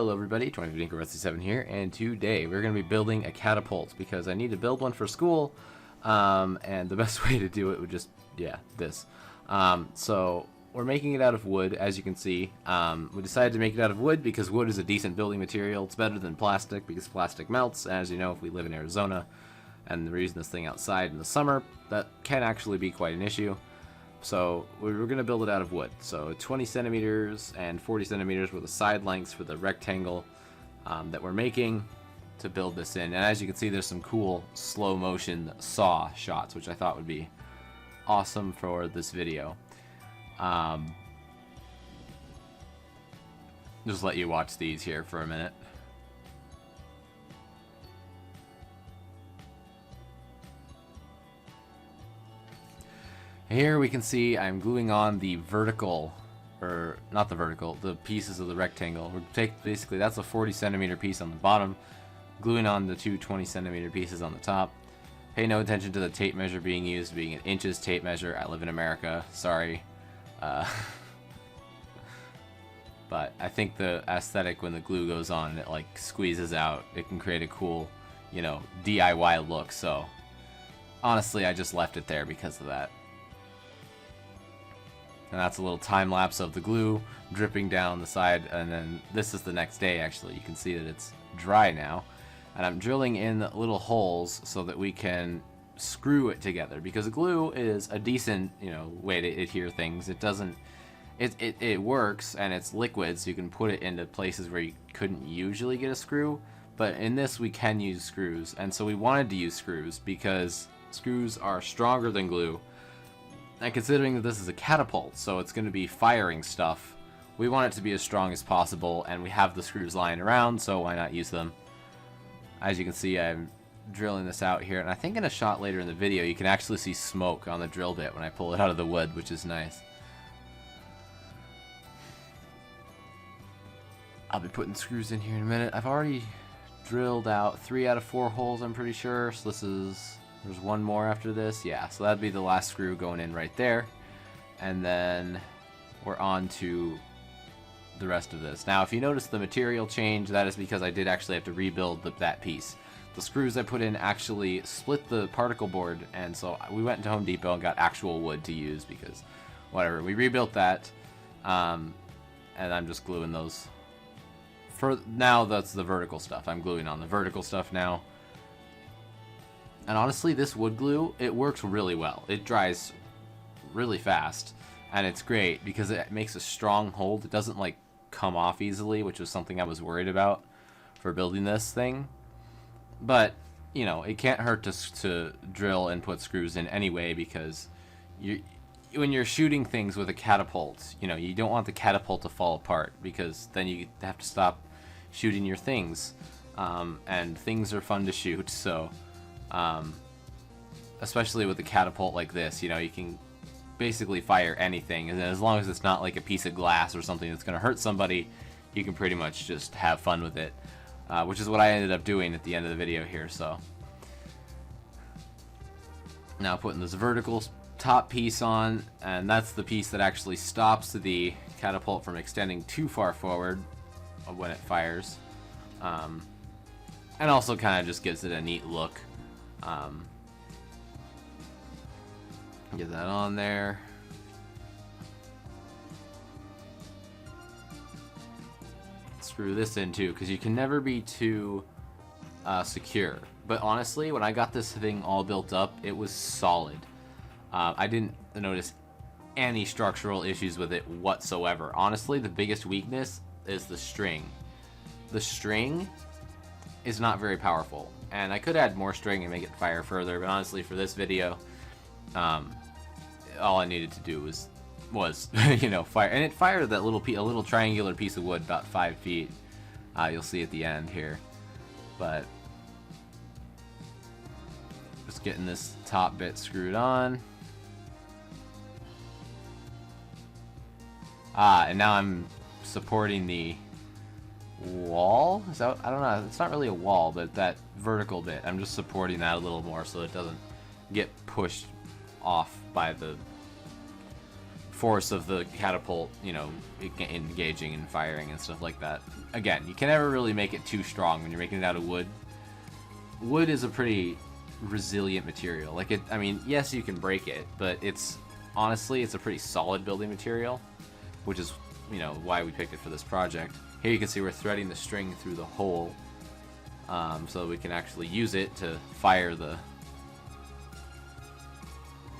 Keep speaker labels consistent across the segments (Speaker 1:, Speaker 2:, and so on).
Speaker 1: Hello everybody, 2015 here, and today we're going to be building a catapult because I need to build one for school, and the best way to do it would just, this. So we're making it out of wood, as you can see. We decided to make it out of wood because wood is a decent building material. It's better than plastic because plastic melts, as you know, if we live in Arizona and we're using this thing outside in the summer, that can actually be quite an issue. So we're going to build it out of wood. So 20 centimeters and 40 centimeters were the side lengths for the rectangle that we're making to build this in. And as you can see, there's some cool slow motion saw shots, which I thought would be awesome for this video. Just let you watch these here for a minute. Here we can see I'm gluing on the vertical, or not the vertical, the pieces of the rectangle. We'll take, basically that's a 40 centimeter piece on the bottom, gluing on the two 20 centimeter pieces on the top. Pay no attention to the tape measure being used, being an inches tape measure. I live in America, sorry. But I think the aesthetic when the glue goes on and it like squeezes out, it can create a cool, you know, DIY look. So honestly, I just left it there because of that. And that's a little time lapse of the glue dripping down the side, and then this is the next day. Actually, you can see that it's dry now, and I'm drilling in little holes so that we can screw it together, because glue is a decent, you know, way to adhere things. It doesn't, it works, and it's liquid, so you can put it into places where you couldn't usually get a screw, but in this we can use screws. And so we wanted to use screws because screws are stronger than glue. And considering that this is a catapult, so it's going to be firing stuff, we want it to be as strong as possible, and we have the screws lying around, so why not use them? As you can see, I'm drilling this out here, and I think in a shot later in the video you can actually see smoke on the drill bit when I pull it out of the wood, which is nice. I'll be putting screws in here in a minute. I've already drilled out 3 out of 4 holes, I'm pretty sure, so this is... There's one more after this, yeah, so that'd be the last screw going in right there. And then we're on to the rest of this. Now, if you notice the material change, that is because I did actually have to rebuild that piece. The screws I put in actually split the particle board, and so we went to Home Depot and got actual wood to use because, whatever, we rebuilt that, and I'm just gluing those. For now, that's the vertical stuff. I'm gluing on the vertical stuff now. And honestly, this wood glue, it works really well. It dries really fast, and it's great because it makes a strong hold. It doesn't like come off easily, which was something I was worried about for building this thing. But, you know, it can't hurt to drill and put screws in anyway, because when you're shooting things with a catapult, you know, you don't want the catapult to fall apart, because then you have to stop shooting your things. And things are fun to shoot, so... especially with a catapult like this, you know, you can basically fire anything, and as long as it's not like a piece of glass or something that's going to hurt somebody, you can pretty much just have fun with it, which is what I ended up doing at the end of the video here. So now putting this vertical top piece on, and that's the piece that actually stops the catapult from extending too far forward when it fires, and also kind of just gives it a neat look. Get that on there. Screw this in too, because you can never be too secure. But honestly, when I got this thing all built up, it was solid. I didn't notice any structural issues with it whatsoever. Honestly, the biggest weakness is the string. The string is not very powerful, and I could add more string and make it fire further, but honestly for this video, all I needed to do was you know, fire, and it fired that a little triangular piece of wood about 5 feet. You'll see at the end here, but just getting this top bit screwed on. And now I'm supporting the wall. Is that, I don't know, it's not really a wall, but that vertical bit, I'm just supporting that a little more so it doesn't get pushed off by the force of the catapult, you know, engaging and firing and stuff like that. Again, you can never really make it too strong when you're making it out of wood. Wood is a pretty resilient material. Like it, I mean, yes, you can break it, but it's honestly, it's a pretty solid building material, which is, you know, why we picked it for this project. Here you can see we're threading the string through the hole, so that we can actually use it to fire the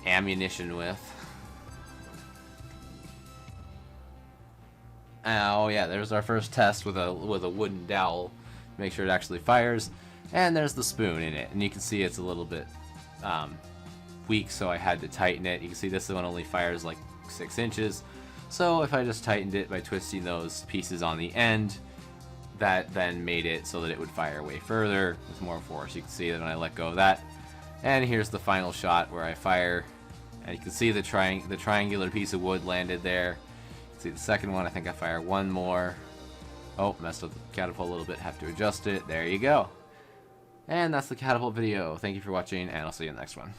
Speaker 1: ammunition with. Oh yeah, there's our first test with a wooden dowel. Make sure it actually fires. And there's the spoon in it, and you can see it's a little bit weak, so I had to tighten it. You can see this one only fires like 6 inches, so if I just tightened it by twisting those pieces on the end, that then made it so that it would fire way further with more force. You can see that when I let go of that, and here's the final shot where I fire, and you can see the triangular piece of wood landed there. You can see the second one. I think I fire one more. Oh, messed up the catapult a little bit, have to adjust it. There you go. And that's the catapult video. Thank you for watching, and I'll see you in the next one.